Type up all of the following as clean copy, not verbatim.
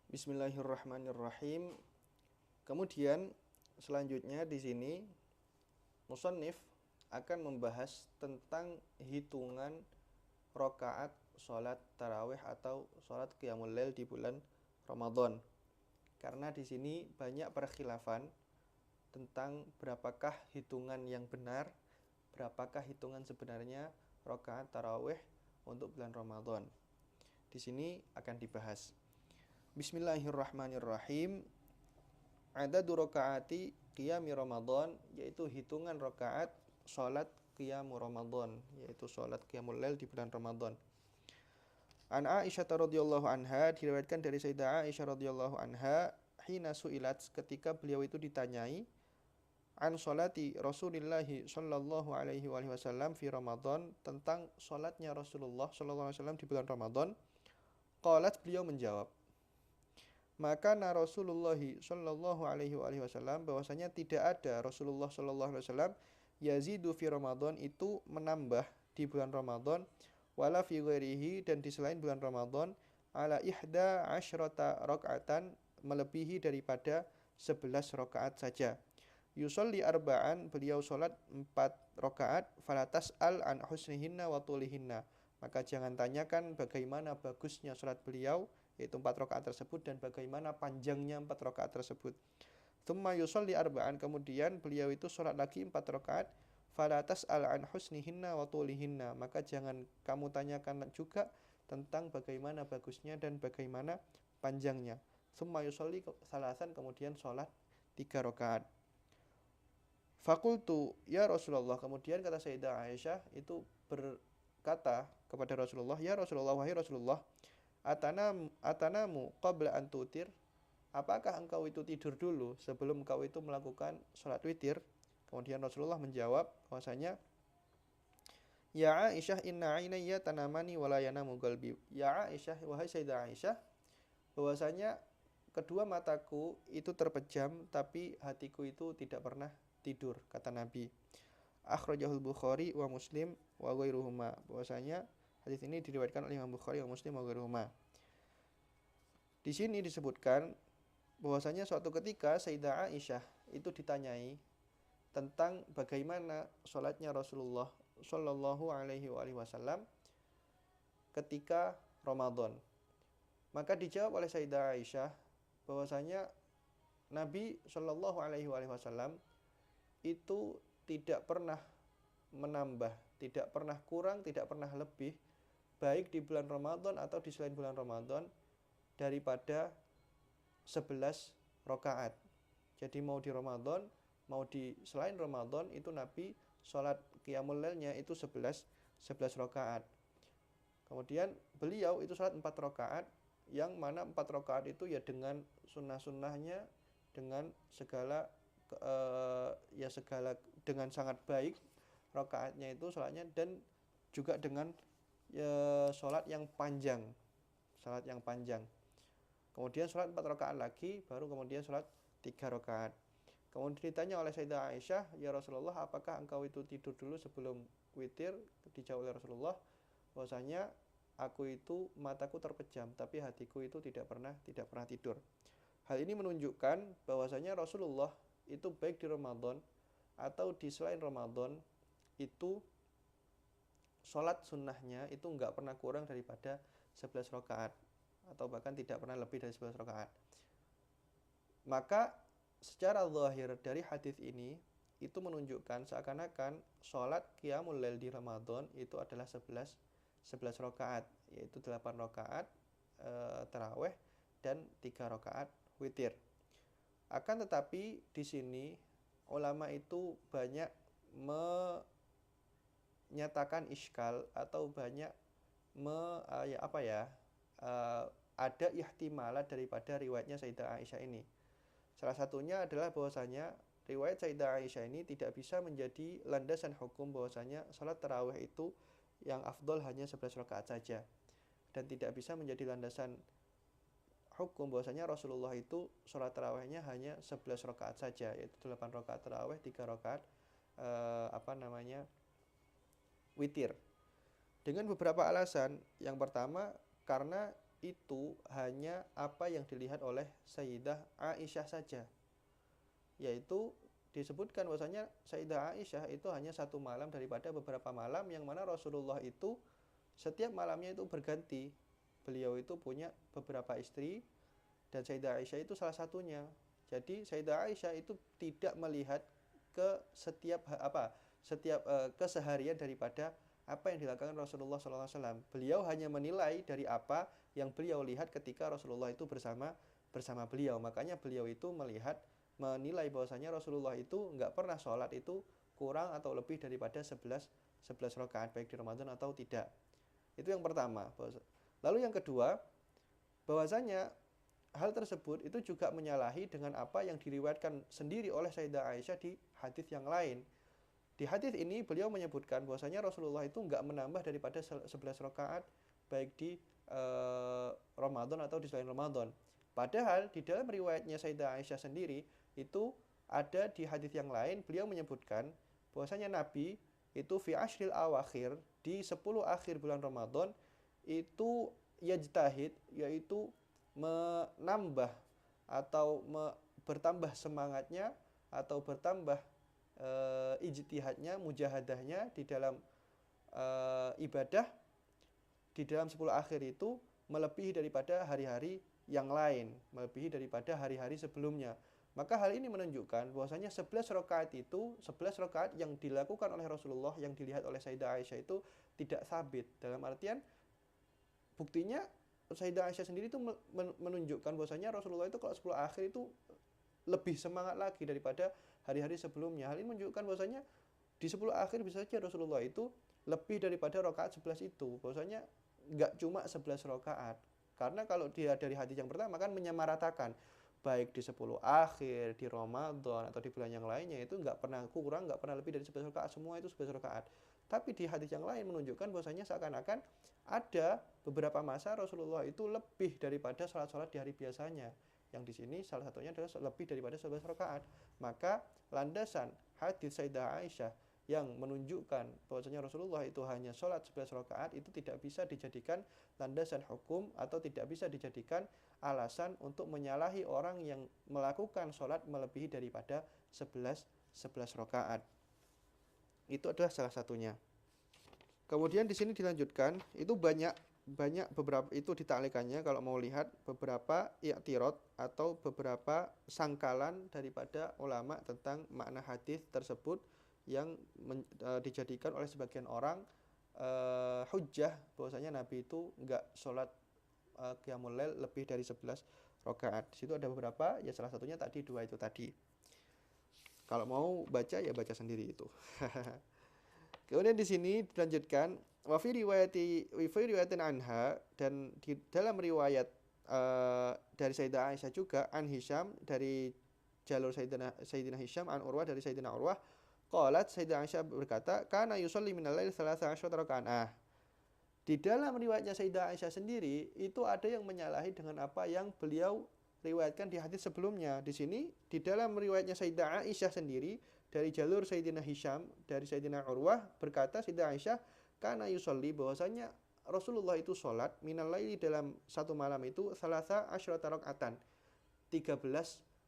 Bismillahirrahmanirrahim. Kemudian selanjutnya di sini musannif akan membahas tentang hitungan rakaat sholat tarawih atau sholat qiyamul lail di bulan Ramadan. Karena di sini banyak perkhilafan tentang berapakah hitungan yang benar, berapakah hitungan sebenarnya rakaat tarawih untuk bulan Ramadan. Di sini akan dibahas. Bismillahirrahmanirrahim. Adadu rakaati qiyami Ramadan, yaitu hitungan rakaat salat qiyam Ramadan, yaitu salat qiyamul lail di bulan Ramadan. An Aisyah radhiyallahu anha, diriwayatkan dari Sayyidah Aisyah radhiyallahu anha, hina su'ilat, ketika beliau itu ditanyai an salati Rasulillah sallallahu alaihi wasallam fi Ramadan, tentang salatnya Rasulullah sallallahu alaihi wasallam di bulan Ramadan. Qalat, beliau menjawab, maka Rasulullah sallallahu alaihi wasallam, bahwasanya tidak ada Rasulullah sallallahu alaihi wasallam yazidu fi Ramadan, itu menambah di bulan Ramadan, wala fi ghairihi, dan di selain bulan Ramadan, ala ihda asyrata rakaatan, melebihi daripada 11 rakaat saja. Yusolli arba'an, beliau salat 4 rakaat, falatas al an husnihinna wa tulihinna, maka jangan tanyakan bagaimana bagusnya salat beliau, yaitu 4 rakaat tersebut, dan bagaimana panjangnya 4 rakaat tersebut. Tsumma yusolli arba'an, kemudian beliau itu salat lagi 4 rakaat, falatas al an husnihinna wa tulihinna, maka jangan kamu tanyakan juga tentang bagaimana bagusnya dan bagaimana panjangnya. Tsumma yusolli salasan, kemudian salat 3 rakaat. Fakultu ya Rasulullah, kemudian kata Sayyidah Aisyah itu berkata kepada Rasulullah, ya Rasulullah, wahai Rasulullah, atanamu qabla an tutir, apakah engkau itu tidur dulu sebelum engkau itu melakukan sholat witir? Kemudian Rasulullah menjawab bahwasanya, ya Aisyah, inna ainayya tanamani wala yanamu qalbi. Ya Aisyah, wahai Sayyidah Aisyah, bahwasanya kedua mataku itu terpejam, tapi hatiku itu tidak pernah tidur, kata Nabi. Akhrajahul Bukhari wa Muslim wa ghairuhuma, bahwasanya hadis ini diriwayatkan oleh Imam Bukhari wa Muslim wa ghairuhuma. Di sini disebutkan bahwasanya suatu ketika Sayyidah Aisyah itu ditanyai tentang bagaimana sholatnya Rasulullah Shallallahu alaihi wasallam ketika Ramadan. Maka dijawab oleh Sayyidah Aisyah bahwasanya Nabi Shallallahu alaihi wasallam itu tidak pernah menambah, tidak pernah kurang, tidak pernah lebih, baik di bulan Ramadan atau di selain bulan Ramadan, daripada 11 rakaat. Jadi mau di Ramadan, mau di selain Ramadan, itu Nabi sholat qiyamul lailnya itu 11 rakaat. Kemudian beliau itu sholat 4 rakaat, yang mana 4 rakaat itu ya dengan sunnah-sunnahnya, dengan segala segala dengan sangat baik rakaatnya itu sholatnya, dan juga dengan sholat yang panjang, kemudian sholat 4 rakaat lagi, baru kemudian sholat 3 rakaat. Kemudian ditanya oleh Sayyidah Aisyah, ya Rasulullah, apakah engkau itu tidur dulu sebelum witir? Dijawab oleh Rasulullah bahwasanya aku itu mataku terpejam, tapi hatiku itu tidak pernah tidur. Hal ini menunjukkan bahwasanya Rasulullah itu baik di Ramadan atau di selain Ramadan, itu sholat sunnahnya itu enggak pernah kurang daripada 11 rakaat, atau bahkan tidak pernah lebih dari 11 rakaat. Maka secara zahir dari hadis ini itu menunjukkan seakan-akan sholat qiyamul lail di Ramadan itu adalah 11 rakaat, yaitu 8 rakaat tarawih dan 3 rakaat witir. Akan tetapi di sini ulama itu banyak menyatakan iskal, atau banyak ada ihtimalat daripada riwayatnya Sayyidah Aisyah ini. Salah satunya adalah bahwasanya riwayat Sayyidah Aisyah ini tidak bisa menjadi landasan hukum bahwasanya salat tarawih itu yang afdol hanya 11 rakaat saja, dan tidak bisa menjadi landasan hukum bahwasanya Rasulullah itu sholat tarawihnya hanya 11 rakaat saja, yaitu 8 rakaat tarawih, 3 rakaat witir. Dengan beberapa alasan. Yang pertama, karena itu hanya apa yang dilihat oleh Sayyidah Aisyah saja. Yaitu disebutkan bahwasanya Sayyidah Aisyah itu hanya satu malam daripada beberapa malam yang mana Rasulullah itu setiap malamnya itu berganti. Beliau itu punya beberapa istri dan Sayyidah Aisyah itu salah satunya. Jadi Sayyidah Aisyah itu tidak melihat ke setiap keseharian daripada apa yang dilakukan Rasulullah SAW. Beliau hanya menilai dari apa yang beliau lihat ketika Rasulullah itu bersama beliau. Makanya beliau itu menilai bahwasanya Rasulullah itu nggak pernah sholat itu kurang atau lebih daripada 11 rakaat baik di Ramadan atau tidak. Itu yang pertama. Lalu yang kedua, bahwasanya hal tersebut itu juga menyalahi dengan apa yang diriwayatkan sendiri oleh Sayyidah Aisyah di hadis yang lain. Di hadis ini beliau menyebutkan bahwasanya Rasulullah itu nggak menambah daripada 11 rakaat baik di Ramadan atau di selain Ramadan. Padahal di dalam riwayatnya Sayyidah Aisyah sendiri itu ada di hadis yang lain beliau menyebutkan bahwasanya Nabi itu fi ashril awakhir di 10 akhir bulan Ramadan itu yajtahid, yaitu menambah atau bertambah semangatnya atau bertambah ijtihadnya, mujahadahnya di dalam ibadah di dalam 10 akhir itu melebihi daripada hari-hari yang lain, melebihi daripada hari-hari sebelumnya. Maka hal ini menunjukkan bahwasanya 11 rakaat itu 11 rakaat yang dilakukan oleh Rasulullah yang dilihat oleh Sayyidah Aisyah itu tidak sabit. Dalam artian buktinya Sayyidah Aisyah sendiri itu menunjukkan bahwasanya Rasulullah itu kalau 10 akhir itu lebih semangat lagi daripada hari-hari sebelumnya. Hal ini menunjukkan bahwasanya di 10 akhir bisa saja Rasulullah itu lebih daripada rakaat 11 itu. Bahwasanya enggak cuma 11 rakaat. Karena kalau dia dari hadis yang pertama kan menyamaratakan baik di 10 akhir, di Ramadan atau di bulan yang lainnya itu enggak pernah kurang, enggak pernah lebih dari 11 rakaat, semua itu 11 rakaat. Tapi di hadis yang lain menunjukkan bahwasanya seakan-akan ada beberapa masa Rasulullah itu lebih daripada salat-salat di hari biasanya. Yang di sini salah satunya adalah lebih daripada 11 rakaat. Maka landasan hadis Sayyidah Aisyah yang menunjukkan bahwasanya Rasulullah itu hanya sholat 11 rakaat itu tidak bisa dijadikan landasan hukum atau tidak bisa dijadikan alasan untuk menyalahi orang yang melakukan sholat melebihi daripada 11 rakaat. Itu adalah salah satunya. Kemudian di sini dilanjutkan, itu banyak beberapa itu ditaklikannya kalau mau lihat beberapa i'tirad atau beberapa sangkalan daripada ulama tentang makna hadis tersebut yang dijadikan oleh sebagian orang hujjah bahwasanya Nabi itu enggak sholat qiyamul lail lebih dari 11 rakaat. Di situ ada beberapa, ya salah satunya tadi dua itu tadi. Kalau mau baca ya baca sendiri itu. Kemudian di sini dilanjutkan wa fi riwayatin anha, dan di dalam riwayat dari Sayyidah Aisyah juga an Hisham dari jalur Sayyidina Hisham an Urwah dari Sayyidina Urwah qalat, Sayyidah Aisyah berkata kana yusolli minal lail 13 rakaat. Di dalam riwayatnya Sayyidah Aisyah sendiri itu ada yang menyalahi dengan apa yang beliau riwayatkan di hadis sebelumnya. Di sini di dalam riwayatnya Sayyidah Aisyah sendiri dari jalur Sayyidina Hisham dari Sayyidina Urwah berkata Sayyidah Aisyah kana yusolli, bahwasanya Rasulullah itu sholat minal laili dalam satu malam itu 13 rakaatan 13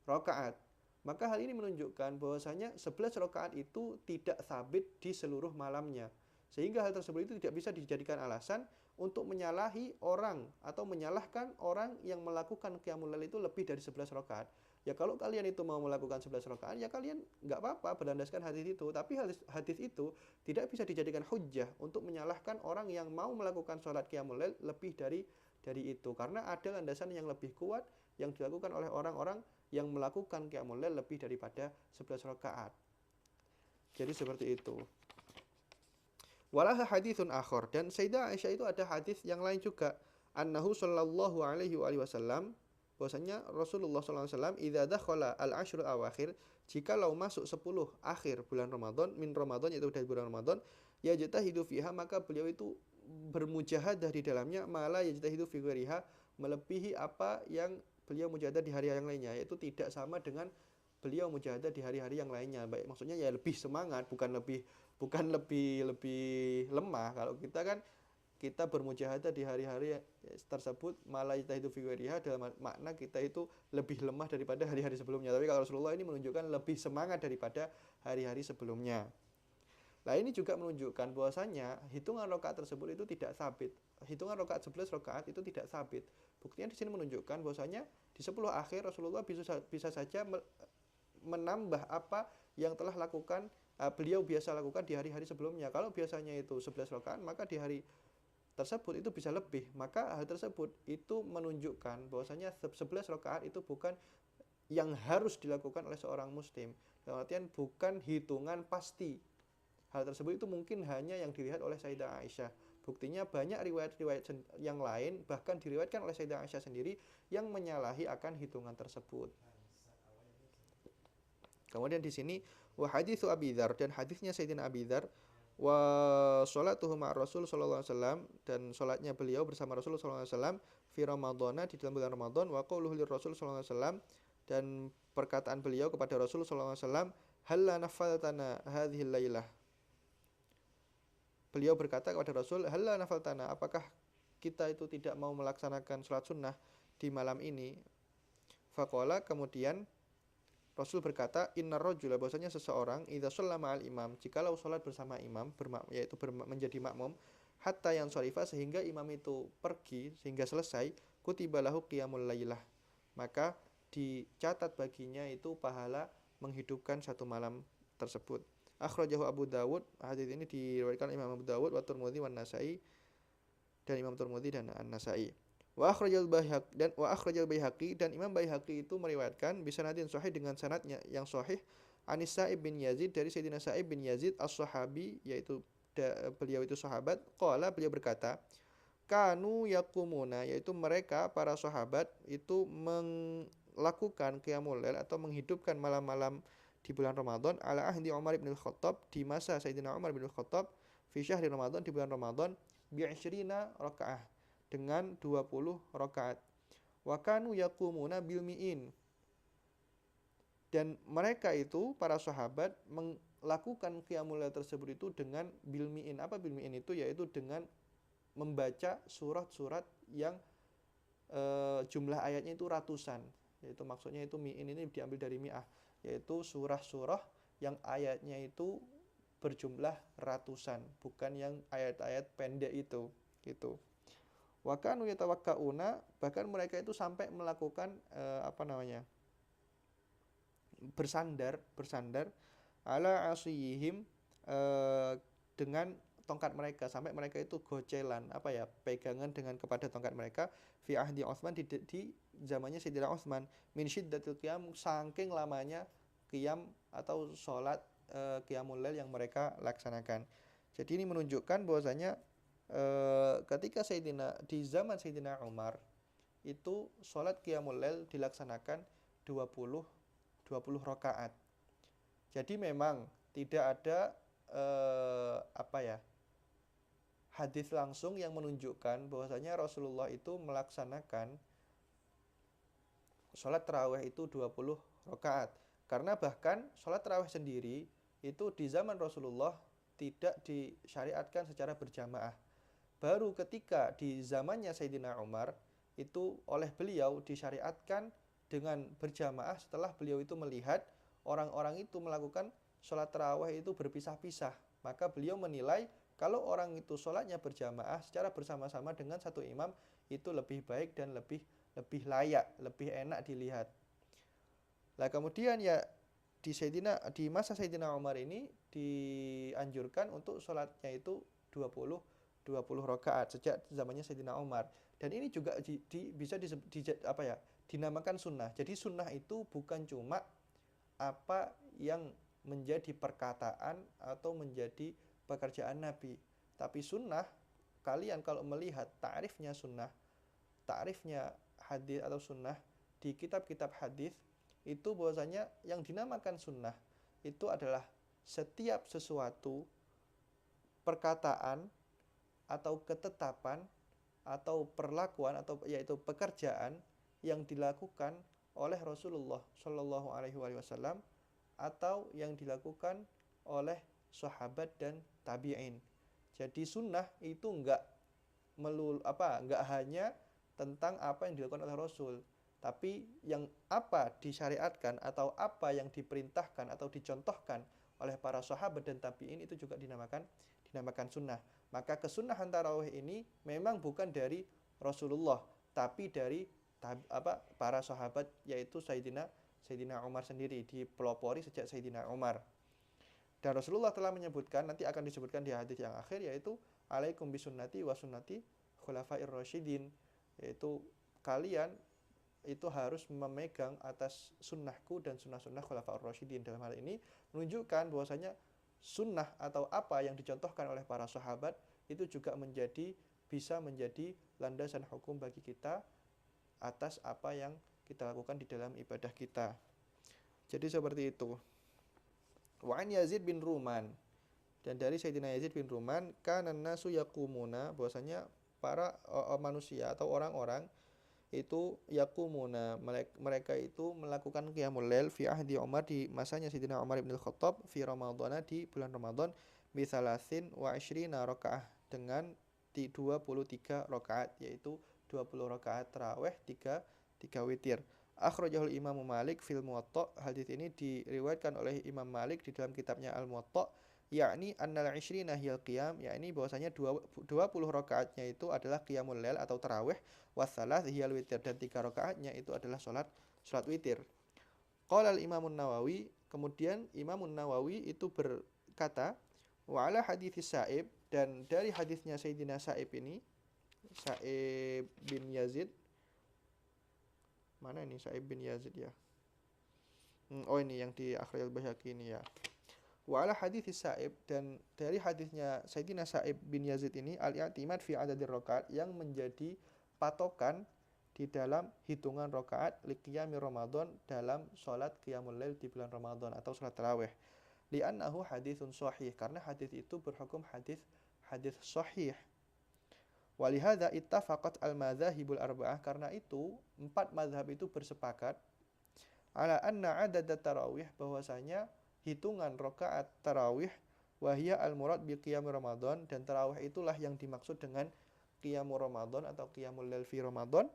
rakaat. Maka hal ini menunjukkan bahwasanya 11 rakaat itu tidak sabit di seluruh malamnya. Sehingga hal tersebut itu tidak bisa dijadikan alasan untuk menyalahi orang atau menyalahkan orang yang melakukan qiyamul lail itu lebih dari 11 rakaat. Ya kalau kalian itu mau melakukan 11 rakaat, ya kalian nggak apa-apa berlandaskan hadis itu. Tapi hadis itu tidak bisa dijadikan hujjah untuk menyalahkan orang yang mau melakukan sholat qiyamul lail lebih dari itu. Karena ada landasan yang lebih kuat yang dilakukan oleh orang-orang yang melakukan qiyamul lail lebih daripada 11 rakaat. Jadi seperti itu. Walah haditsun akhar, dan Sayyidah Aisyah itu ada hadis yang lain juga. Annahu sallallahu alaihi wasallam, bahwasanya Rasulullah sallallahu alaihi wasallam idza dakhala al-ashrul awakhir, jika lau masuk 10 akhir bulan Ramadan, min Ramadan yaitu dari bulan Ramadan, yajtahidu fiha, maka beliau itu bermujahadah di dalamnya, mala yajtahidu fi ghairiha, melebihi apa yang beliau mujahadah di hari yang lainnya, yaitu tidak sama dengan beliau mujahadah di hari-hari yang lainnya. Baik, maksudnya ya lebih semangat, bukan lebih lemah. Kalau kita kan kita bermujahadah di hari-hari tersebut, malah itu fi ghairiha, dalam makna kita itu lebih lemah daripada hari-hari sebelumnya. Tapi kalau Rasulullah ini menunjukkan lebih semangat daripada hari-hari sebelumnya. Nah, ini juga menunjukkan bahwasanya hitungan rakaat tersebut itu tidak sabit. Hitungan rakaat 11 rakaat itu tidak sabit. Buktinya di sini menunjukkan bahwasanya di 10 akhir Rasulullah bisa saja menambah apa yang telah beliau biasa lakukan di hari-hari sebelumnya. Kalau biasanya itu 11 rakaat, maka di hari tersebut itu bisa lebih. Maka hal tersebut itu menunjukkan bahwasanya 11 rakaat itu bukan yang harus dilakukan oleh seorang muslim. Dalam artian bukan hitungan pasti. Hal tersebut itu mungkin hanya yang dilihat oleh Sayyidah Aisyah. Buktinya banyak riwayat-riwayat yang lain, bahkan diriwayatkan oleh Sayyidah Aisyah sendiri, yang menyalahi akan hitungan tersebut. Kemudian di sini wa haditsu Abi Dzar, dan hadisnya Sayyidina Abi Dzar, wa sholatuhu ma'a Rasul sallallahu alaihi wasallam, dan salatnya beliau bersama Rasul sallallahu alaihi wasallam fi Ramadhana, di dalam bulan Ramadan, wa qauluhu lir Rasul sallallahu alaihi wasallam, dan perkataan beliau kepada Rasul sallallahu alaihi wasallam, halla nafaltana hadhihi lailah. Beliau berkata kepada Rasul, halla nafaltana, apakah kita itu tidak mau melaksanakan sholat sunnah di malam ini? Faqala, kemudian Rasul berkata, innar rajula, bahwasanya seseorang idza shalla ma'al imam, jikalau sholat bersama imam, yaitu menjadi makmum, hatta yang sharifa, sehingga imam itu pergi, sehingga selesai, kutiba lahu qiyamul lailah, maka dicatat baginya itu pahala menghidupkan satu malam tersebut. Akhrajahu Abu Dawud, hadis ini diriwayatkan Imam Abu Dawud, wa Tirmidzi, wa Nasa'i, dan Imam Tirmidzi dan An-Nasa'i. Wa akhrajal Baihaqi, dan Imam Baihaqi itu meriwayatkan bisanadin sahih, dengan sanadnya yang sahih, Anis Sa'ib bin Yazid, dari Sayyidina Sa'ib bin Yazid as-Sahabi, yaitu beliau itu sahabat. Qala, beliau berkata, kanu yakumuna, yaitu mereka para sahabat itu melakukan qiyamul lail atau menghidupkan malam-malam di bulan Ramadan, ala ahdi Umar bin Khattab, di masa Sayyidina Umar bin Khattab, fi syahri Ramadan, di bulan Ramadan, bi'ishrina rakaah, dengan 20 rakaat. Wa kanu yaqumuna bil mi'in, dan mereka itu para sahabat melakukan qiyamul lail tersebut itu dengan bil mi'in. Apa bil mi'in itu? Yaitu dengan membaca surat-surat yang jumlah ayatnya itu ratusan. Yaitu maksudnya itu mi'in ini diambil dari mi'ah, yaitu surah-surah yang ayatnya itu berjumlah ratusan, bukan yang ayat-ayat pendek itu, gitu. Wa kanu yatawakkauna, bahkan mereka itu sampai melakukan bersandar ala asiyihim, dengan tongkat mereka, sampai mereka itu gocelan, pegangan dengan kepada tongkat mereka, fi ahdi Utsman, di zamannya Sayyidina Utsman, min syiddatil qiyam, saking lamanya qiyam atau sholat qiyamul lail yang mereka laksanakan. Jadi ini menunjukkan bahwasanya ketika di zaman Sayyidina Umar itu sholat qiyamul lail dilaksanakan 20 rakaat. Jadi memang tidak ada hadis langsung yang menunjukkan bahwasanya Rasulullah itu melaksanakan sholat tarawih itu 20 rakaat. Karena bahkan sholat tarawih sendiri itu di zaman Rasulullah tidak disyariatkan secara berjamaah. Baru ketika di zamannya Sayyidina Umar itu oleh beliau disyariatkan dengan berjamaah, setelah beliau itu melihat orang-orang itu melakukan sholat tarawih itu berpisah-pisah. Maka beliau menilai kalau orang itu sholatnya berjamaah secara bersama-sama dengan satu imam itu lebih baik dan lebih layak, lebih enak dilihat. Nah kemudian ya di masa Sayyidina Umar ini dianjurkan untuk sholatnya itu 20 rakaat sejak zamannya Sayyidina Umar. Dan ini juga bisa dinamakan sunnah. Jadi sunnah itu bukan cuma apa yang menjadi perkataan atau menjadi pekerjaan Nabi. Tapi sunnah, kalian kalau melihat ta'rifnya sunnah, ta'rifnya hadis atau sunnah di kitab-kitab hadis, itu bahwasanya yang dinamakan sunnah itu adalah setiap sesuatu perkataan atau ketetapan atau perlakuan atau yaitu pekerjaan yang dilakukan oleh Rasulullah Shallallahu Alaihi Wasallam atau yang dilakukan oleh sahabat dan tabi'in. Jadi sunnah itu enggak nggak hanya tentang apa yang dilakukan oleh Rasul, tapi yang apa disyariatkan atau apa yang diperintahkan atau dicontohkan oleh para sahabat dan tabi'in itu juga dinamakan sunnah. Maka kesunahan tarawih ini memang bukan dari Rasulullah, tapi dari para sahabat, yaitu Sayyidina Umar sendiri, dipelopori sejak Sayyidina Umar. Dan Rasulullah telah menyebutkan, nanti akan disebutkan di hadis yang akhir, yaitu alaikum bisunnati wa sunnati khulafair rasyidin, yaitu kalian itu harus memegang atas sunnahku dan sunnah-sunnah khulafaur rasyidin. Dalam hal ini menunjukkan bahwasanya sunnah atau apa yang dicontohkan oleh para sahabat itu juga bisa menjadi landasan hukum bagi kita atas apa yang kita lakukan di dalam ibadah kita. Jadi seperti itu. Wa an Yazid bin Ruman, dan dari Sayyidina Yazid bin Ruman, kana nasu yaqumuna, bahwasanya para manusia atau orang-orang itu yaqumuna, mereka itu melakukan qiyamul lail fi ahdi Umar, di masanya Sayyidina Umar bin Al-Khattab, fi Ramadhana, di bulan Ramadan, bi salasin wa ishrina rakaah, dengan 23 rakaat, yaitu 20 rakaat tarawih, 3 witir. Akhrajahul Imam Malik fil Muwatta, hadis ini diriwayatkan oleh Imam Malik di dalam kitabnya Al-Muwatta, yakni annal ishrina hiyal qiyam, yakni bahwasanya 20 rakaatnya itu adalah qiyamul lail atau tarawih, wassalas hiyal witir, dan 3 rakaatnya itu adalah salat witir. Qala al-Imam Nawawi, kemudian Imam Nawawi itu berkata, wa ala hadits Sa'ib, dan dari hadisnya Sayyidina Sa'ib ini, Sa'ib bin Yazid, mana ini Sa'ib bin Yazid ya? Oh ini yang di Akhraj al-Baihaqi ini ya. Wa ala hadits Sa'ib, dan dari hadisnya Sayyidina Sa'ib bin Yazid ini, al-i'timad fi adadir rakaat, yang menjadi patokan di dalam hitungan rakaat liqiyami Ramadan, dalam salat qiyamul lail di bulan Ramadan atau salat tarawih. Li'annahu haditsun sahih, karena hadis itu berhukum hadis sahih. Walihada ittafaqat al-madzhabul arba'ah, karena itu 4 mazhab itu bersepakat ala anna adad tarawih, bahwasanya hitungan rakaat tarawih, wahia al-murad bi qiyam Ramadan, dan tarawih itulah yang dimaksud dengan qiyamul Ramadan atau qiyamul lail fi Ramadan.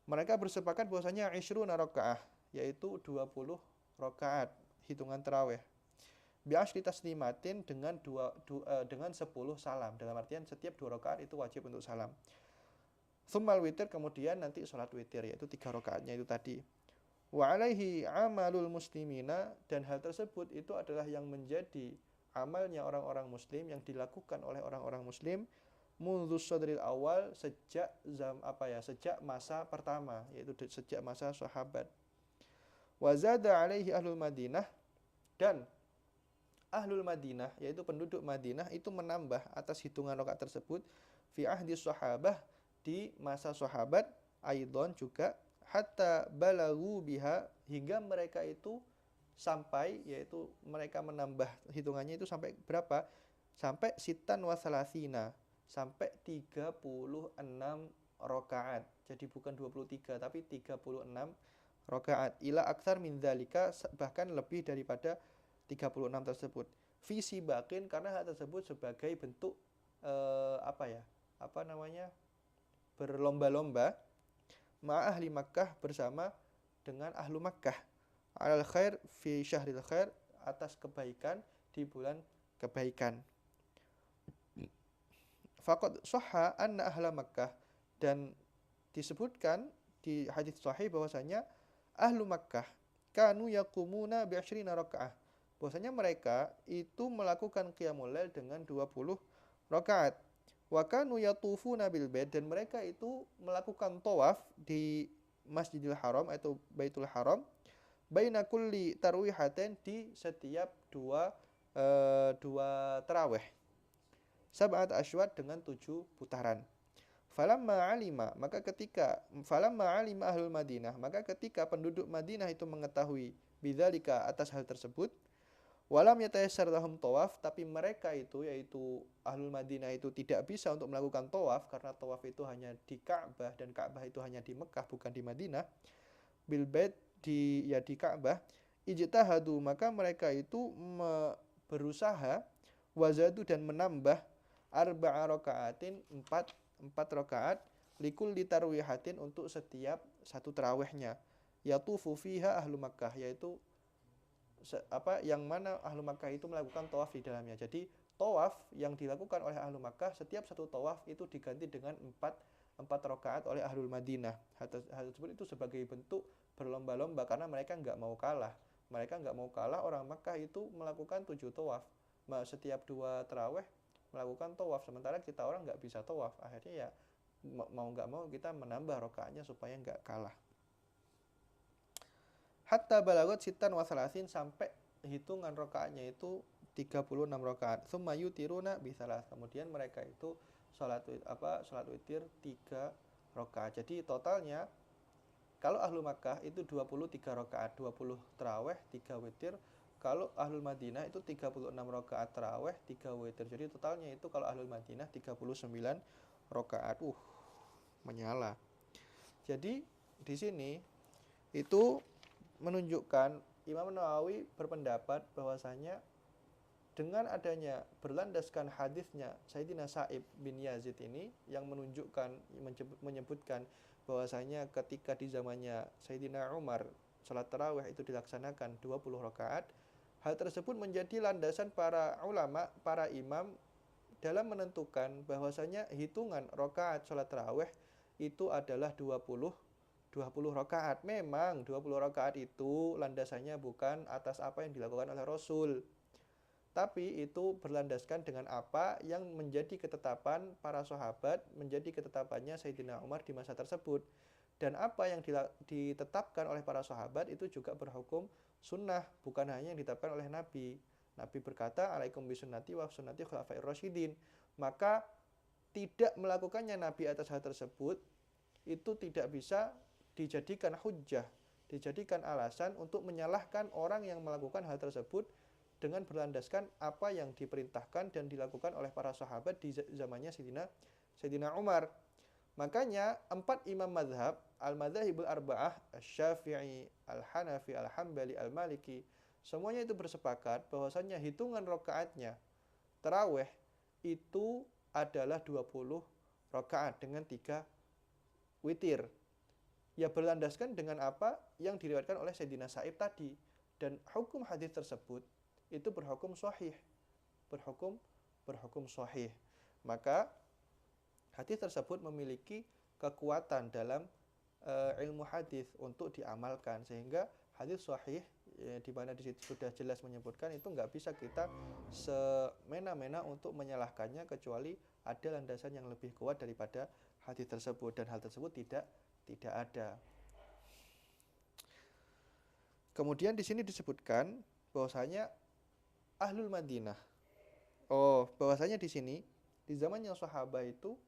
Mereka bersepakat bahwasanya 20 rakaah, yaitu 20 rakaat hitungan tarawih. Bi asyri taslimatin, dengan 10 salam. Dalam artian setiap 2 rakaat itu wajib untuk salam. Tsummal witir, kemudian nanti salat witir, yaitu 3 rakaatnya itu tadi. Wa alaihi amalul muslimina, dan hal tersebut itu adalah yang menjadi amalnya orang-orang muslim, yang dilakukan oleh orang-orang muslim mundzus sadril awal, sejak masa pertama, yaitu sejak masa sahabat. Wa zada alaihi ahlul Madinah, dan ahlul Madinah, yaitu penduduk Madinah, itu menambah atas hitungan rakaat tersebut fi ahdi sahabah, di masa sahabat, aidon juga, hatta balagu biha, hingga mereka itu sampai, yaitu mereka menambah hitungannya itu sampai berapa? Sampai sitan wa salasina, sampai 36 rakaat. Jadi bukan 23 tapi 36 rakaat. Ila aktsar min dzalika, bahkan lebih daripada 36 tersebut. Fi sibakin, karena hal tersebut sebagai bentuk berlomba-lomba, ma ahli Makkah, bersama dengan ahlu Makkah, alal khair fi syahril khair, atas kebaikan di bulan kebaikan. Faqad sahha anna ahla Makkah, dan disebutkan di hadis sahih bahwasanya ahlu Makkah kanu yaqumuna bi 20 rakaah, bahwasanya mereka itu melakukan qiyamul lail dengan 20 rakaat. Wa kanu yatufuna bil bait, dan mereka itu melakukan tawaf di Masjidil Haram atau Baitul Haram, baina kulli tarwihatain, di setiap dua tarawih, sab'at asywat, dengan 7 putaran. Falamma alima ahlul Madinah, maka ketika penduduk Madinah itu mengetahui bidzalika, atas hal tersebut, walam yatayassar lahum tawaf, tapi mereka itu, yaitu ahlul Madinah itu, tidak bisa untuk melakukan tawaf, karena tawaf itu hanya di Ka'bah, dan Ka'bah itu hanya di Mekah, bukan di Madinah. Bil bait, di Ka'bah. Ijtahadu, maka mereka itu berusaha, wazadu, dan menambah, arba'a raka'atin, 4 rakaat, likul ditarwihatin, untuk setiap satu tarawihnya. Yatufu fiha ahlu Makkah, yaitu yang mana ahlu Makkah itu melakukan tawaf di dalamnya. Jadi tawaf yang dilakukan oleh ahlu Makkah, setiap satu tawaf itu diganti dengan 4 rakaat oleh ahlul Madinah. Hal tersebut itu sebagai bentuk berlomba-lomba, karena mereka nggak mau kalah. Mereka nggak mau kalah, orang Makkah itu melakukan 7 tawaf. Setiap 2 tarawih melakukan tawaf, sementara kita orang nggak bisa tawaf. Akhirnya ya mau nggak mau kita menambah rakaatnya supaya nggak kalah. Hatta balagot sitan wasalasin, sampai hitungan rakaatnya itu 36 rakaat. Tsumma yutiruna bisalas. Kemudian mereka itu salat witir 3 rakaat. Jadi totalnya kalau ahlu Makkah itu 23 rakaat, 20 tarawih, 3 witir. Kalau ahlul Madinah itu 36 rakaat tarawih, 3 witir. Jadi totalnya itu kalau ahlul Madinah 39 rakaat. Menyala. Jadi di sini itu menunjukkan Imam Nawawi berpendapat bahwasanya dengan adanya berlandaskan hadisnya Sayyidina Sa'ib bin Yazid ini yang menyebutkan bahwasanya ketika di zamannya Sayyidina Umar salat tarawih itu dilaksanakan 20 rakaat, hal tersebut menjadi landasan para ulama, para imam dalam menentukan bahwasanya hitungan rakaat salat tarawih itu adalah 20 rakaat. Memang 20 rakaat itu landasannya bukan atas apa yang dilakukan oleh Rasul, tapi itu berlandaskan dengan apa yang menjadi ketetapan para sahabat, menjadi ketetapannya Sayyidina Umar di masa tersebut. Dan apa yang ditetapkan oleh para sahabat itu juga berhukum sunnah, bukan hanya yang ditetapkan oleh Nabi. Nabi berkata, alaikum bisunnati wa sunnati khulafair rasyidin. Maka tidak melakukannya Nabi atas hal tersebut itu tidak bisa dijadikan hujjah, dijadikan alasan untuk menyalahkan orang yang melakukan hal tersebut dengan berlandaskan apa yang diperintahkan dan dilakukan oleh para sahabat di zamannya Sayyidina Umar. Makanya 4 imam mazhab, al-madzhabul arba'ah, Asy-Syafi'i, Al-Hanafi, Al-Hambali, Al-Maliki, semuanya itu bersepakat bahwasannya hitungan rakaatnya tarawih itu adalah 20 rakaat dengan 3 witir. Ya berlandaskan dengan apa yang diriwayatkan oleh Sayyidina Sa'ib tadi, dan hukum hadis tersebut itu berhukum sahih, berhukum sahih. Maka hadis tersebut memiliki kekuatan dalam ilmu hadis untuk diamalkan, sehingga hadis sahih di mana di situ sudah jelas menyebutkan itu nggak bisa kita semena-mena untuk menyalahkannya, kecuali ada landasan yang lebih kuat daripada hadis tersebut, dan hal tersebut tidak ada. Kemudian di sini disebutkan bahwasanya ahlul Madinah. Bahwasanya di sini di zamannya sahabat itu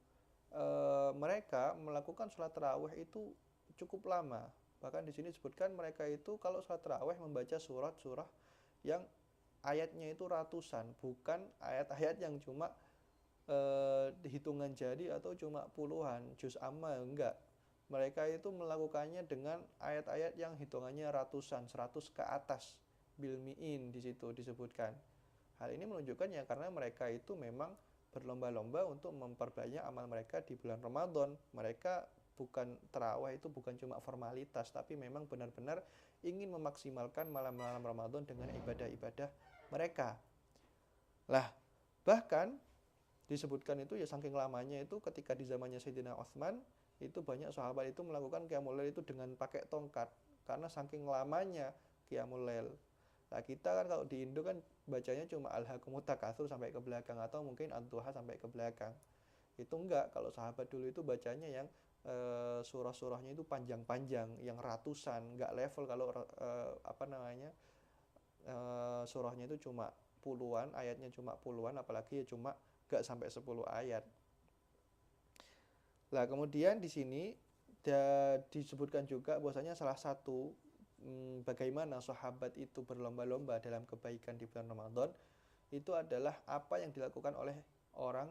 mereka melakukan sholat tarawih itu cukup lama. Bahkan di sini disebutkan mereka itu kalau sholat tarawih membaca surah-surah yang ayatnya itu ratusan, bukan ayat-ayat yang cuma hitungan jari atau cuma puluhan juz amma, enggak. Mereka itu melakukannya dengan ayat-ayat yang hitungannya ratusan, 100 ke atas, bilmi'in di situ disebutkan. Hal ini menunjukkan ya karena mereka itu memang berlomba-lomba untuk memperbanyak amal mereka di bulan Ramadan. Mereka bukan tarawih itu bukan cuma formalitas, tapi memang benar-benar ingin memaksimalkan malam-malam Ramadan dengan ibadah-ibadah mereka. Lah, bahkan disebutkan itu ya saking lamanya itu ketika di zamannya Sayyidina Utsman itu banyak sahabat itu melakukan qiyamul lail itu dengan pakai tongkat karena saking lamanya qiyamul lail. Nah, kita kan kalau di Indo kan bacanya cuma alhaakumut takatsur sampai ke belakang, atau mungkin ad-duha sampai ke belakang. Itu enggak, kalau sahabat dulu itu bacanya yang surah-surahnya itu panjang-panjang, yang ratusan, enggak level kalau surahnya itu cuma puluhan, ayatnya cuma puluhan, apalagi ya cuma enggak sampai 10 ayat. Lah kemudian di sini disebutkan juga bahwasanya salah satu bagaimana sahabat itu berlomba-lomba dalam kebaikan di bulan Ramadan itu adalah apa yang dilakukan oleh orang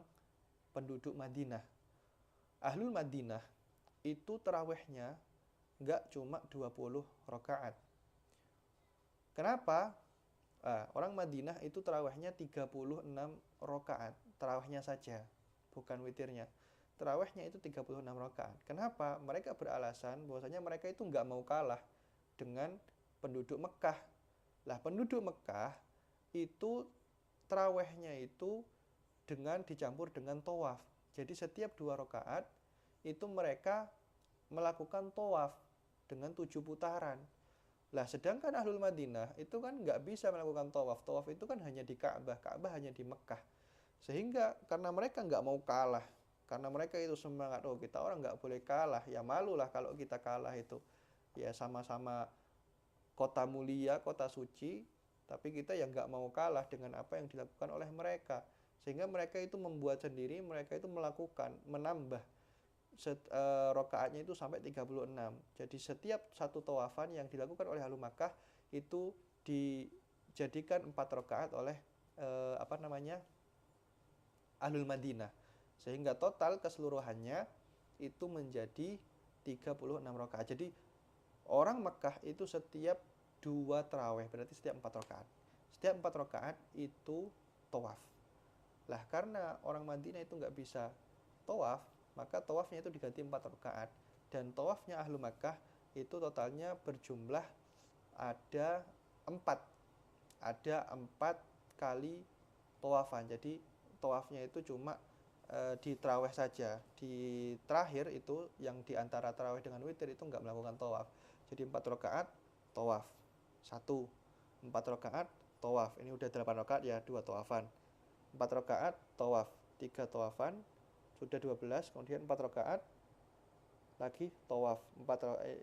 penduduk Madinah. Ahlul Madinah itu tarawihnya enggak cuma 20 rakaat. Kenapa? Orang Madinah itu tarawihnya 36 rakaat. tarawihnya saja, bukan witirnya. Tarawihnya itu 36 rakaat. Kenapa? Mereka beralasan bahwasanya mereka itu nggak mau kalah dengan penduduk Mekah. Lah penduduk Mekah itu tarawihnya itu dengan dicampur dengan tawaf. Jadi setiap 2 rakaat itu mereka melakukan tawaf dengan 7 putaran. Lah sedangkan Ahlul Madinah itu kan nggak bisa melakukan tawaf. Tawaf itu kan hanya di Ka'bah, Ka'bah hanya di Mekah. Sehingga karena mereka nggak mau kalah, karena mereka itu semangat, oh kita orang nggak boleh kalah, ya malulah kalau kita kalah itu. Ya sama-sama kota mulia, kota suci, tapi kita yang nggak mau kalah dengan apa yang dilakukan oleh mereka. Sehingga mereka itu membuat sendiri, mereka itu melakukan, menambah rokaatnya itu sampai 36. Jadi setiap satu tawafan yang dilakukan oleh Ahlul Makkah itu dijadikan 4 rokaat oleh Ahlul Madinah. Sehingga total keseluruhannya itu menjadi 36 rokaat. Jadi orang Mekah itu setiap 2 taraweh, berarti setiap 4 rokaat. Setiap 4 rokaat itu tawaf. Lah karena orang Madinah itu nggak bisa tawaf, maka tawafnya itu diganti 4 rakaat. Dan tawafnya Ahlu Makkah itu totalnya berjumlah ada 4. Ada 4 kali tawafan. Jadi tawafnya itu cuma di tarawih saja. Di terakhir itu yang di antara tarawih dengan witir itu nggak melakukan tawaf. Jadi 4 rakaat tawaf. 1. 4 rakaat tawaf. Ini udah 8 rakaat ya, 2 tawafan. 4 rakaat tawaf, 3 tawafan, sudah 12, kemudian 4 rakaat lagi tawaf.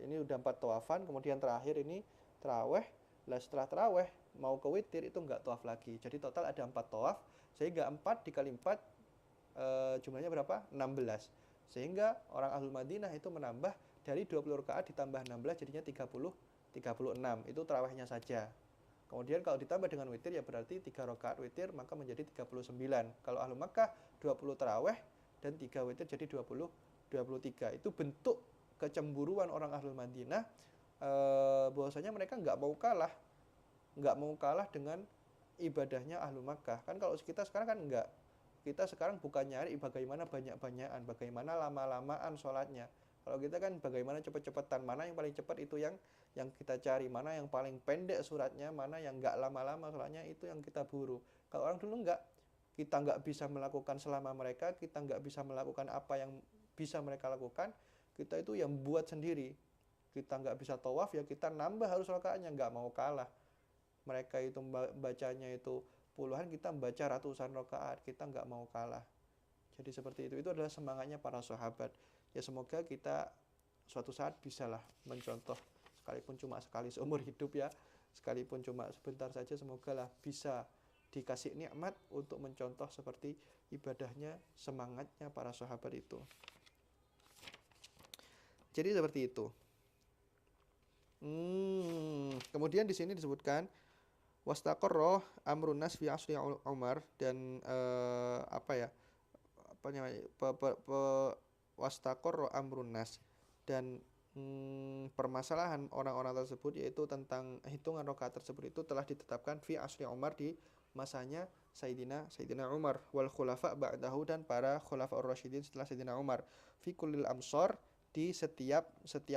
Ini udah 4 tawafan, kemudian terakhir ini taraweh. Lah setelah taraweh mau ke witir itu enggak tawaf lagi. Jadi total ada 4 tawaf, sehingga 4 dikali 4 jumlahnya berapa? 16. Sehingga orang Ahlul Madinah itu menambah dari 20 rakaat ditambah 16 jadinya 36. Itu tarawehnya saja. Kemudian kalau ditambah dengan witir ya berarti 3 rakaat witir maka menjadi 39. Kalau Ahlul Makkah 20 taraweh dan 3 witir jadi 23. Itu bentuk kecemburuan orang Ahlul Madinah bahwasanya mereka nggak mau kalah dengan ibadahnya Ahlul Makkah. Kan kalau kita sekarang kan enggak. Kita sekarang bukan nyari bagaimana banyak-banyakan, bagaimana lama-lamaan sholatnya. Kalau kita kan bagaimana cepet-cepetan, mana yang paling cepat itu yang kita cari, mana yang paling pendek suratnya, mana yang enggak lama-lama sholatnya, itu yang kita buru. Kalau orang dulu enggak, kita enggak bisa melakukan selama mereka, kita enggak bisa melakukan apa yang bisa mereka lakukan, kita itu yang buat sendiri. Kita enggak bisa tawaf, ya kita nambah harus rakaatnya, enggak mau kalah. Mereka itu bacanya itu puluhan, kita membaca ratusan rakaat, kita enggak mau kalah. Jadi seperti itu adalah semangatnya para sahabat. Ya semoga kita suatu saat bisalah mencontoh, sekalipun cuma sekali seumur hidup ya, sekalipun cuma sebentar saja, semoga lah bisa dikasih nikmat untuk mencontoh seperti ibadahnya, semangatnya para sahabat itu. Jadi seperti itu. Kemudian di sini disebutkan wastaqarra amrun nas fi asri Umar, dan wastaqarra amrun nas, dan permasalahan orang-orang tersebut yaitu tentang hitungan rakaat tersebut itu telah ditetapkan fi asri Umar, di masanya Sayyidina Umar, wal khulafa ba'dahu, dan para khulafa ar-rasyidin setelah Sayyidina Umar, fi kullil amsar, di setiap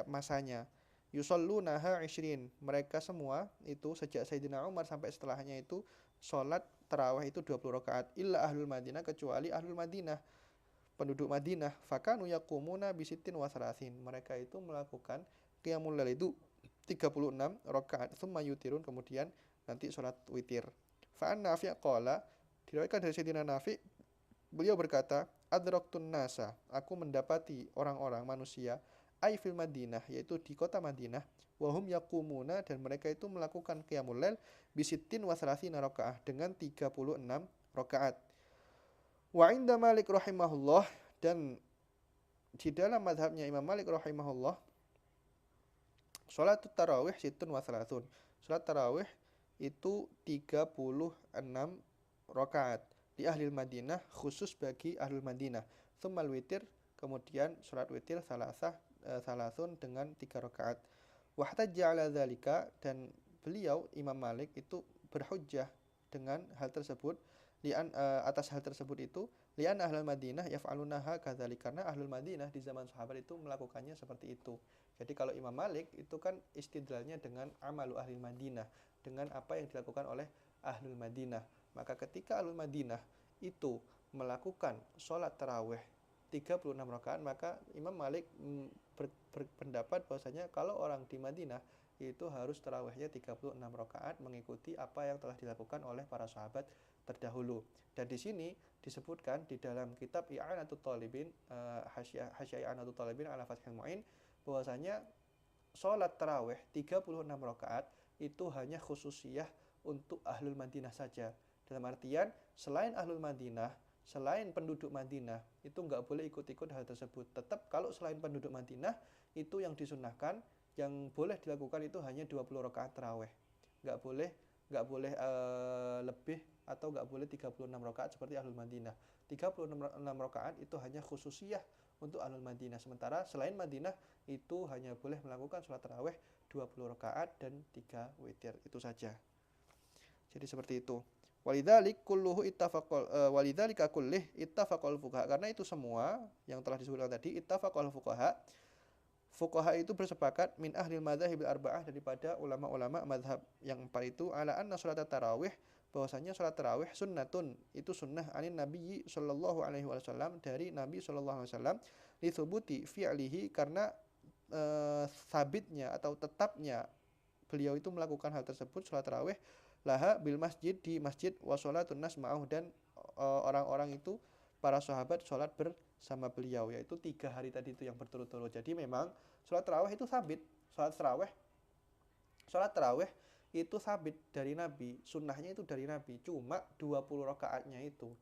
masanya. Yusallunaha 20, mereka semua itu sejak Sayyidina Umar sampai setelahnya itu sholat tarawih itu 20 rakaat, illa Ahlul Madinah, kecuali Ahlul Madinah, penduduk Madinah, fakanu yaqumuna bisittin wa salasin, mereka itu melakukan qiyamul lail itu 36 rakaat, tsumma yutirun, kemudian nanti sholat witir. Fa'an Nafi' qala, diriwayatkan dari Sayyidina Nafi', beliau berkata, adraktun nasa, aku mendapati orang-orang manusia, ai fil Madinah, yaitu di kota Madinah, wahum yaqumuna, dan mereka itu melakukan qiyamul lail bisittin wa salasina rakaat, dengan 36 rakaat. Wa inda Malik rahimahullah, dan di dalam mazhabnya Imam Malik rahimahullah, salat tarawih sittun wa salasun, salat tarawih itu 36 rakaat di Ahlul Madinah, khusus bagi Ahlul Madinah. Tsummal witir, kemudian salat witir salasun dengan 3 rakaat. Wahtajja ala dzalika, dan beliau Imam Malik itu berhujjah dengan hal tersebut, atas hal tersebut itu lian ahlul Madinah yaf'alunaha kadzalik, karena ahlul Madinah di zaman sahabat itu melakukannya seperti itu. Jadi kalau Imam Malik itu kan istidlalnya dengan amalu ahlul Madinah, dengan apa yang dilakukan oleh ahlul Madinah. Maka ketika ahlul Madinah itu melakukan sholat tarawih 36 rakaat, maka Imam Malik berpendapat bahwasanya kalau orang di Madinah itu harus tarawihnya 36 rakaat mengikuti apa yang telah dilakukan oleh para sahabat terdahulu. Dan di sini disebutkan di dalam kitab I'anatul Talibin, Hasyiah I'anatul Talibin ala Fathil Mu'in, bahwasanya sholat tarawih 36 rakaat itu hanya khususiyah untuk ahlul Madinah saja. Dalam artian selain ahlul Madinah, selain penduduk Madinah itu nggak boleh ikut-ikut hal tersebut. Tetap kalau selain penduduk Madinah itu yang disunahkan, yang boleh dilakukan itu hanya 20 rakaat tarawih. Nggak boleh lebih atau nggak boleh 36 rakaat seperti ahlul Madinah. 36 rakaat itu hanya khususiyah untuk ahlul Madinah. Sementara selain Madinah itu hanya boleh melakukan sholat tarawih 20 rakaat dan 3 witir. Itu saja. Jadi seperti itu. Walidzalik kulluhu walidzalika kullih ittafaqal fuqaha. Karena itu semua yang telah disebutkan tadi ittafaqal fuqaha. Fuqaha itu bersepakat min ahlil madzahibil arba'ah, daripada ulama-ulama mazhab yang empat itu, ala anna sholat tarawih, bahwasanya sholat tarawih sunnatun, itu sunnah anin nabiyyi sallallahu alaihi wasallam, dari Nabi sallallahu alaihi wasallam, li thubuti fi'lihi, karena sabitnya atau tetapnya beliau itu melakukan hal tersebut, sholat tarawih, laha bil masjid, di masjid, wa sholatun nas ma'ahu, dan orang-orang itu para sahabat sholat bersama beliau, yaitu 3 hari tadi itu yang berturut-turut. Jadi memang sholat tarawih itu sabit. Sholat tarawih itu sabit dari Nabi, sunnahnya itu dari Nabi. Cuma 20 rakaatnya itu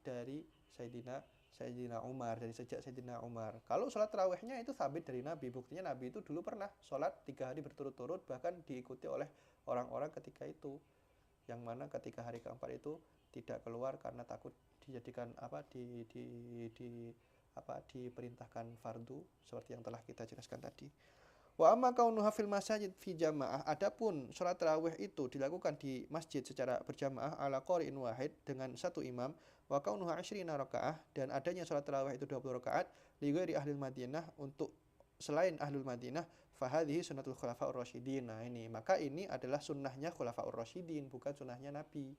dari Sayyidina Umar, dari sejak Sayyidina Umar. Kalau sholat tarawihnya itu sabit dari Nabi, buktinya Nabi itu dulu pernah sholat 3 hari berturut-turut, bahkan diikuti oleh orang-orang ketika itu, yang mana ketika hari keempat itu tidak keluar karena takut dijadikan diperintahkan fardu, seperti yang telah kita jelaskan tadi. Wa amma kaunuha fil masajid fi jamaah, adapun salat tarawih itu dilakukan di masjid secara berjamaah ala qari'in wahid, dengan satu imam, wa kaunuha 20 rakaah, dan adanya salat tarawih itu 20 rakaat, li ghairi ahlil Madinah, untuk selain ahlul Madinah, fahadhihi sunnatul khulafaur rasyidin. Nah ini, maka ini adalah sunnahnya khulafaur rasyidin, bukan sunnahnya Nabi.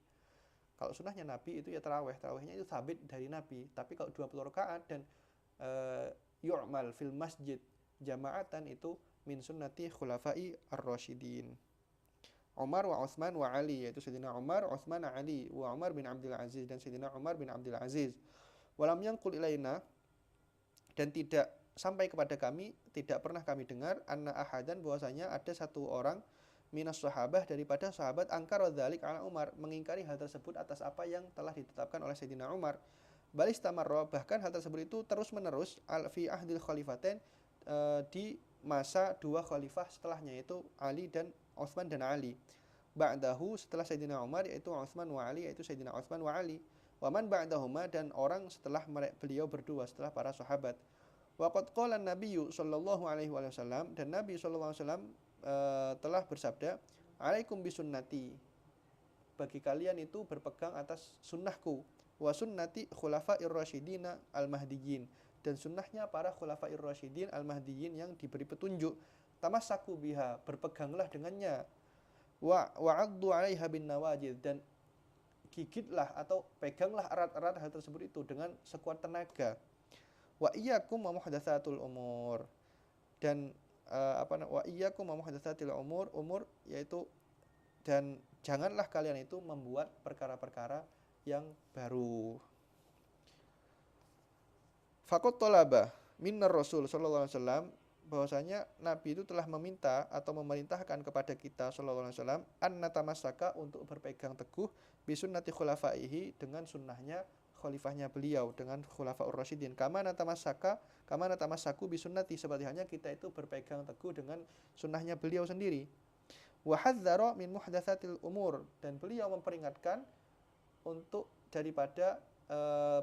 Kalau sunnahnya Nabi itu ya tarawihnya itu sabit dari Nabi. Tapi kalau 20 rakaat dan yu'mal fil masjid jama'atan, itu min sunnati khulafai ar-rasyidin. Umar wa Utsman wa Ali, yaitu Sayyidina Umar, Utsman, Ali, wa Umar bin Abdul Aziz, dan Sayyidina Umar bin Abdul Aziz. Walam yanqul ilaina, dan tidak sampai kepada kami, tidak pernah kami dengar, anna ahadan, bahwasanya ada satu orang minas sahabah, daripada sahabat, angkara dzalik ala Umar, mengingkari hal tersebut atas apa yang telah ditetapkan oleh Sayyidina Umar. Balistamarra, bahkan hal tersebut itu terus menerus fi ahdil khalifatain, di masa 2 khalifah setelahnya, yaitu Ali dan Utsman dan Ali. Ba'dahu, setelah Sayyidina Umar, yaitu Utsman wa Ali, yaitu Sayyidina Utsman wa Ali. Wa man ba'dahuma, dan orang setelah beliau berdua, setelah para sahabat. Wa qad qala an-nabiyyu sallallahu alaihi wasallam, dan Nabi sallallahu alaihi wasallam telah bersabda, alaikum bisunnati, bagi kalian itu berpegang atas sunnahku, wa sunnati khulafair rasyidina al-mahdiyyin, dan sunnahnya para khulafair rasyidin al-mahdiyyin yang diberi petunjuk, tamassaku biha, berpeganglah dengannya, wa wa'addu 'alaiha bin nawajid, dan gigitlah atau peganglah erat-erat hal tersebut itu dengan sekuat tenaga. Wa iyyakum wa muhdatsatul umur, dan wa iyyakum wa muhdatsatil umur, yaitu dan janganlah kalian itu membuat perkara-perkara yang baru. Faqat talaba minnar Rasul sallallahu alaihi wasallam, bahwasanya Nabi itu telah meminta atau memerintahkan kepada kita sallallahu alaihi wasallam, an natamassaka, untuk berpegang teguh, bisunnati khulafaihi, dengan sunnahnya khalifahnya beliau, dengan khulafaur rasyidin, kama natamassaku bisunnati, seperti halnya kita itu berpegang teguh dengan sunnahnya beliau sendiri. Wa hadzara min muhdatsatil umur, dan beliau memperingatkan untuk daripada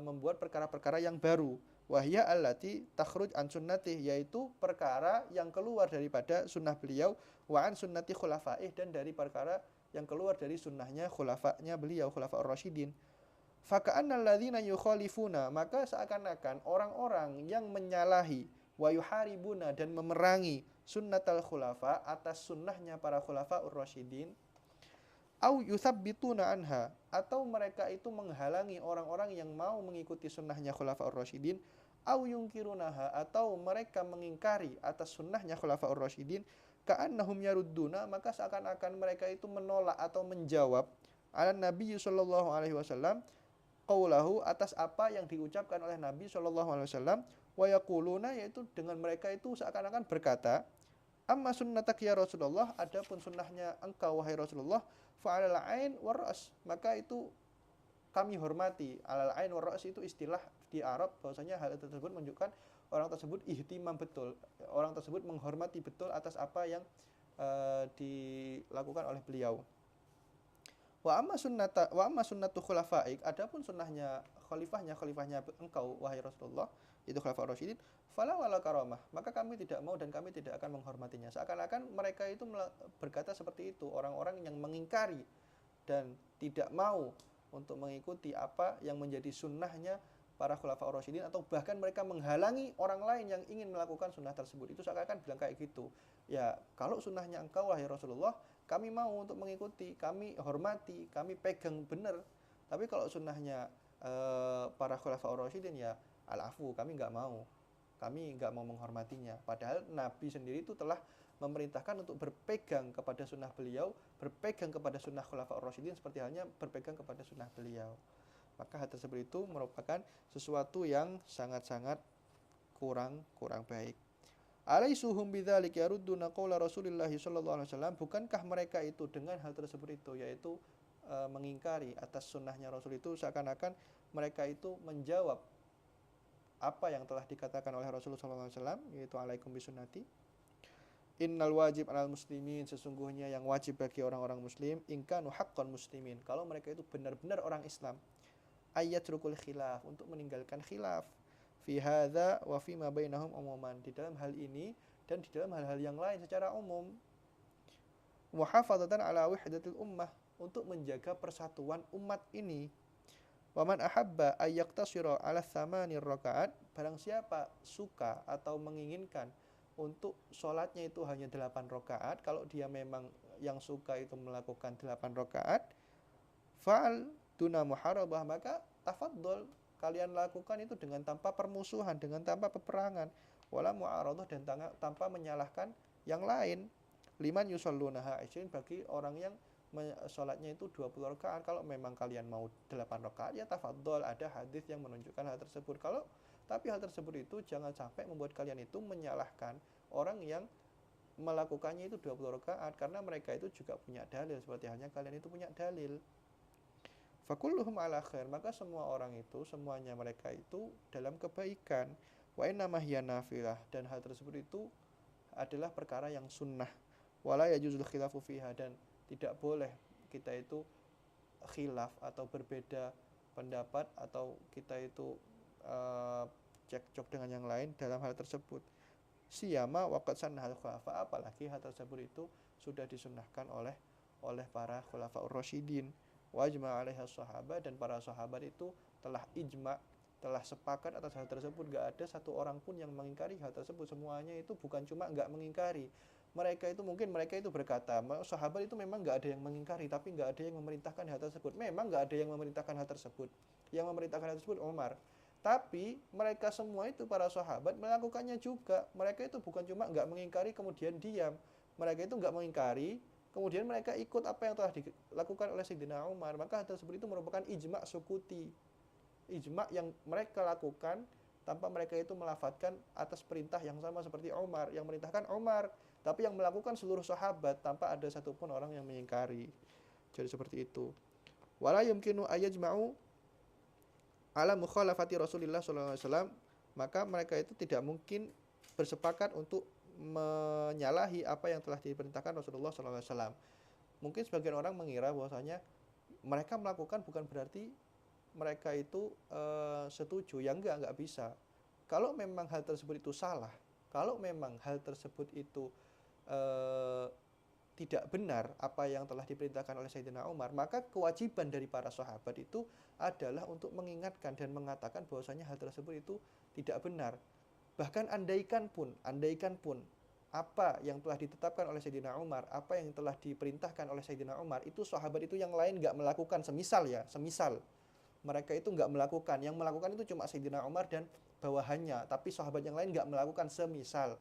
membuat perkara-perkara yang baru. Wahya allati takhruj an sunnatih, yaitu perkara yang keluar daripada sunnah beliau, wa an sunnati khulafaih, dan dari perkara yang keluar dari sunnahnya khulafa'nya beliau, khulafa'ur rasyidin. Faka'annal ladzina yukhalifuna, maka seakan-akan orang-orang yang menyalahi wa yuharibuna dan memerangi sunnatal khulafa atas sunnahnya para khulafa'ur rasyidin, au yuthabbituna anha, atau mereka itu menghalangi orang-orang yang mau mengikuti sunnahnya khulafa'ur rasyidin, au yungkirunaha, atau mereka mengingkari atas sunnahnya khulafa'ur rasyidin, ka'annahum yarudduna, maka seakan-akan mereka itu menolak atau menjawab ala Nabi sallallahu alaihi wasallam qaulahu, atas apa yang diucapkan oleh Nabi sallallahu alaihi wasallam, wa yaquluna, yaitu dengan mereka itu seakan-akan berkata, amma sunnatak ya Rasulullah, adapun sunnahnya engkau wahai Rasulullah, fa'alal ain war ra's, maka itu kami hormati. Alal ain war ra's itu istilah di Arab, bahwasanya hal tersebut menunjukkan orang tersebut ihtimam betul, orang tersebut menghormati betul atas apa yang dilakukan oleh beliau. Wa amma sunnatu khulafaik, adapun sunnahnya khalifahnya engkau wahai Rasulullah, itu khulafaur rasyidin, fala wala karamah, maka kami tidak mau dan kami tidak akan menghormatinya. Seakan-akan mereka itu berkata seperti itu, orang-orang yang mengingkari dan tidak mau untuk mengikuti apa yang menjadi sunnahnya para khulafaur rasyidin, atau bahkan mereka menghalangi orang lain yang ingin melakukan sunnah tersebut. Itu seakan-akan bilang kayak gitu. Ya, kalau sunnahnya engkau wahai Rasulullah, kami mau untuk mengikuti, kami hormati, kami pegang benar. Tapi kalau sunnahnya para khulafaur rasyidin, ya al-afu, kami nggak mau. Kami nggak mau menghormatinya. Padahal Nabi sendiri itu telah memerintahkan untuk berpegang kepada sunnah beliau, berpegang kepada sunnah khulafaur rasyidin, seperti halnya berpegang kepada sunnah beliau. Maka hal tersebut itu merupakan sesuatu yang sangat-sangat kurang baik. Alaisuhum bidzalika yarudduna qaula Rasulillah sallallahu alaihi wasallam, bukankah mereka itu dengan hal tersebut itu, yaitu mengingkari atas sunnahnya Rasul itu, seakan-akan mereka itu menjawab apa yang telah dikatakan oleh Rasulullah sallallahu alaihi wasallam, yaitu alaikum bisunnati, innal wajib alal muslimin, sesungguhnya yang wajib bagi orang-orang muslim, in kanu haqqan muslimin, kalau mereka itu benar-benar orang Islam, ayatrukul khilaf, untuk meninggalkan khilaf, fi hadza wa fi ma bainahum umuman, di dalam hal ini dan di dalam hal-hal yang lain secara umum, muhafadzatan ala wahdatil ummah, untuk menjaga persatuan umat ini. Wa man ahabba ay yaqtasira ala tsamanir rakaat, barang siapa suka atau menginginkan untuk sholatnya itu hanya 8 rakaat, kalau dia memang yang suka itu melakukan 8 rakaat, fa'al duna muharabah, maka tafadhol, kalian lakukan itu dengan tanpa permusuhan, dengan tanpa peperangan, wala mu'aradah, dan tanpa menyalahkan yang lain. Liman yusallunaha 20, bagi orang yang sholatnya itu 20 rakaat. Kalau memang kalian mau 8 rakaat, ya tafadhol, ada hadis yang menunjukkan hal tersebut. Tapi hal tersebut itu jangan sampai membuat kalian itu menyalahkan orang yang melakukannya itu 20 rakaat, karena mereka itu juga punya dalil, seperti halnya kalian itu punya dalil. Fakulluhum ala khair, maka semua orang itu, semuanya mereka itu dalam kebaikan. Wa innamah hiya nafilah, dan hal tersebut itu adalah perkara yang sunnah. Wala yajuzul khilafu fiha, dan tidak boleh kita itu khilaf atau berbeda pendapat, atau kita itu cekcok dengan yang lain dalam hal tersebut. Siyama waqad sannahal khulafa, apalagi hal tersebut itu sudah disunnahkan oleh para khulafaur rasyidin. Wajma alaiha sahabat, dan para sahabat itu telah ijma, telah sepakat atas hal tersebut. Gak ada satu orang pun yang mengingkari hal tersebut. Semuanya itu bukan cuma gak mengingkari, mereka itu berkata, sahabat itu memang gak ada yang mengingkari, tapi gak ada yang memerintahkan hal tersebut. Memang gak ada yang memerintahkan hal tersebut. Yang memerintahkan hal tersebut Umar. Tapi mereka semua itu, para sahabat, melakukannya juga. Mereka itu bukan cuma gak mengingkari kemudian diam. Mereka itu gak mengingkari, kemudian mereka ikut apa yang telah dilakukan oleh Sayyidina Umar. Maka hal tersebut itu merupakan ijma' sukuti. Ijma' yang mereka lakukan tanpa mereka itu melafadzkan atas perintah yang sama seperti Umar. Yang merintahkan Umar, tapi yang melakukan seluruh sahabat tanpa ada satupun orang yang mengingkari. Jadi seperti itu. Wala yumkinu ayajma'u ala mukhalafati Rasulillah sallallahu alaihi wasallam, maka mereka itu tidak mungkin bersepakat untuk menyalahi apa yang telah diperintahkan Rasulullah SAW. Mungkin sebagian orang mengira bahwasanya mereka melakukan bukan berarti mereka itu setuju. Yang enggak bisa. Kalau memang hal tersebut itu salah, kalau memang hal tersebut itu tidak benar apa yang telah diperintahkan oleh Sayyidina Umar, maka kewajiban dari para sahabat itu adalah untuk mengingatkan dan mengatakan bahwasanya hal tersebut itu tidak benar. Bahkan andaikan pun apa yang telah ditetapkan oleh Sayyidina Umar, apa yang telah diperintahkan oleh Sayyidina Umar, itu sahabat itu yang lain nggak melakukan, semisal mereka itu nggak melakukan, yang melakukan itu cuma Sayyidina Umar dan bawahannya, tapi sahabat yang lain nggak melakukan, semisal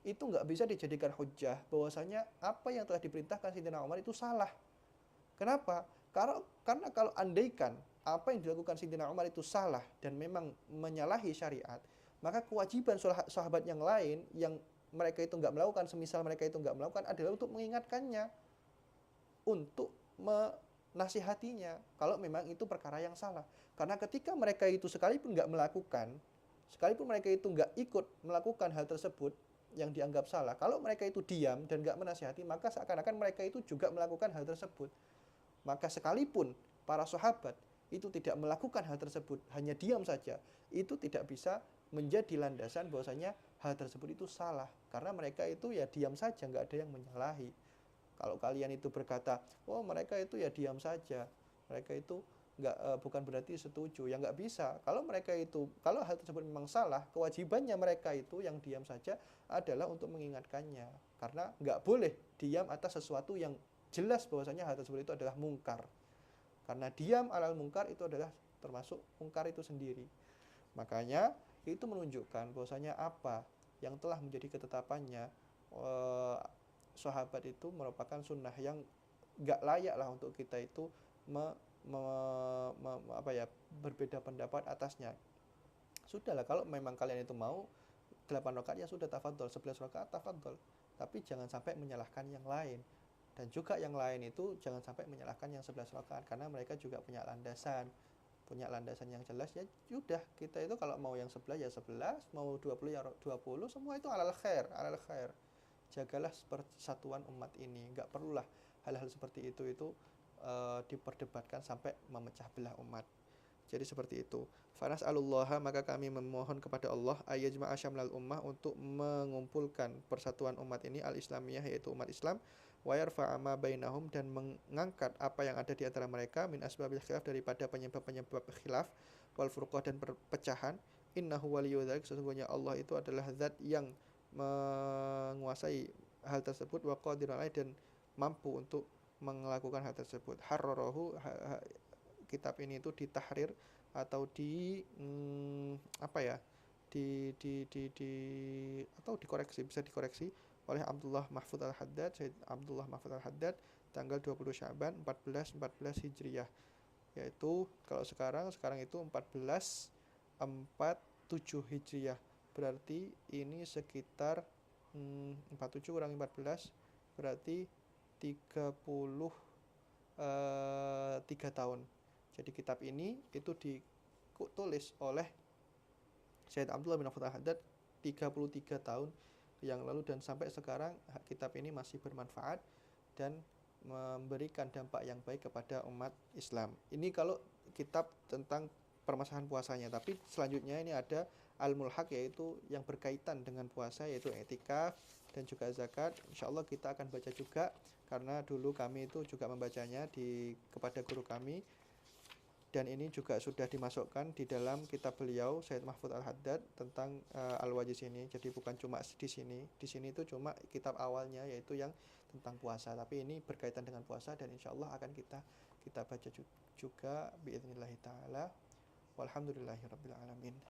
itu nggak bisa dijadikan hujah bahwasanya apa yang telah diperintahkan Sayyidina Umar itu salah. Kenapa? Karena kalau andaikan apa yang dilakukan Sayyidina Umar itu salah dan memang menyalahi syariat, maka kewajiban sahabat yang lain yang mereka itu nggak melakukan, semisal mereka itu nggak melakukan, adalah untuk mengingatkannya, untuk menasihatinya kalau memang itu perkara yang salah. Karena ketika mereka itu sekalipun nggak melakukan, sekalipun mereka itu nggak ikut melakukan hal tersebut yang dianggap salah, kalau mereka itu diam dan nggak menasihati, maka seakan-akan mereka itu juga melakukan hal tersebut. Maka sekalipun para sahabat itu tidak melakukan hal tersebut, hanya diam saja, itu tidak bisa menjadi landasan bahwasanya hal tersebut itu salah. Karena mereka itu ya diam saja, nggak ada yang menyalahi. Kalau kalian itu berkata, oh mereka itu ya diam saja, mereka itu nggak bukan berarti setuju, ya nggak bisa. Kalau hal tersebut memang salah, kewajibannya mereka itu yang diam saja adalah untuk mengingatkannya. Karena nggak boleh diam atas sesuatu yang jelas bahwasanya hal tersebut itu adalah mungkar. Karena diam alal mungkar itu adalah termasuk mungkar itu sendiri. Makanya itu menunjukkan bahwasanya apa yang telah menjadi ketetapannya eh, sahabat itu merupakan sunnah yang nggak layak lah untuk kita itu me, me, apa ya, berbeda pendapat atasnya. Sudahlah, kalau memang kalian itu mau 8 rakaat ya sudah, tafadhol, 11 rakaat tafadhol. Tapi jangan sampai menyalahkan yang lain. Dan juga yang lain itu jangan sampai menyalahkan yang 11 rakaat, karena mereka juga punya landasan yang jelas. Ya sudah, kita itu kalau mau yang 11 ya 11, mau 20 ya 20, semua itu alal khair, alal khair. Jagalah persatuan umat ini, nggak perlulah hal-hal seperti itu diperdebatkan sampai memecah belah umat. Jadi seperti itu. Fanas alullaha, maka kami memohon kepada Allah ayajma'a syamlal ummah, untuk mengumpulkan persatuan umat ini, al-islamiyah, yaitu umat Islam, wa yarfa'a ma bainahum, dan mengangkat apa yang ada di antara mereka, min asbabil khilaf, daripada penyebab-penyebab khilaf, wal furqah, dan perpecahan. Innahu waliyyu dzalik, sesungguhnya Allah itu adalah zat yang menguasai hal tersebut, wa qadirun alaih, dan mampu untuk melakukan hal tersebut. Harrarahu, kitab ini itu ditahrir atau apa ya, di atau dikoreksi, bisa dikoreksi oleh Abdullah Mahfud Al-Haddad, Sayyid Abdullah Mahfud Al-Haddad, tanggal 20 Sya'ban 1414 Hijriah, yaitu kalau sekarang itu 1447 Hijriah. Berarti ini sekitar 47 kurang 14 berarti 33 tahun. Jadi kitab ini itu ditulis oleh Sayyid Abdullah bin Mahfud Al-Haddad 33 tahun yang lalu, dan sampai sekarang kitab ini masih bermanfaat dan memberikan dampak yang baik kepada umat Islam. Ini kalau kitab tentang permasalahan puasanya. Tapi selanjutnya ini ada Al-Mulhaq, yaitu yang berkaitan dengan puasa, yaitu i'tikaf dan juga zakat. Insyaallah kita akan baca juga, karena dulu kami itu juga membacanya kepada guru kami, dan ini juga sudah dimasukkan di dalam kitab beliau Sayyid Mahfud Al-Haddad tentang Al-Wajiz ini. Jadi bukan cuma di sini itu cuma kitab awalnya, yaitu yang tentang puasa, tapi ini berkaitan dengan puasa, dan insyaallah akan kita baca juga biidznillah taala. Walhamdulillahirabbil alamin.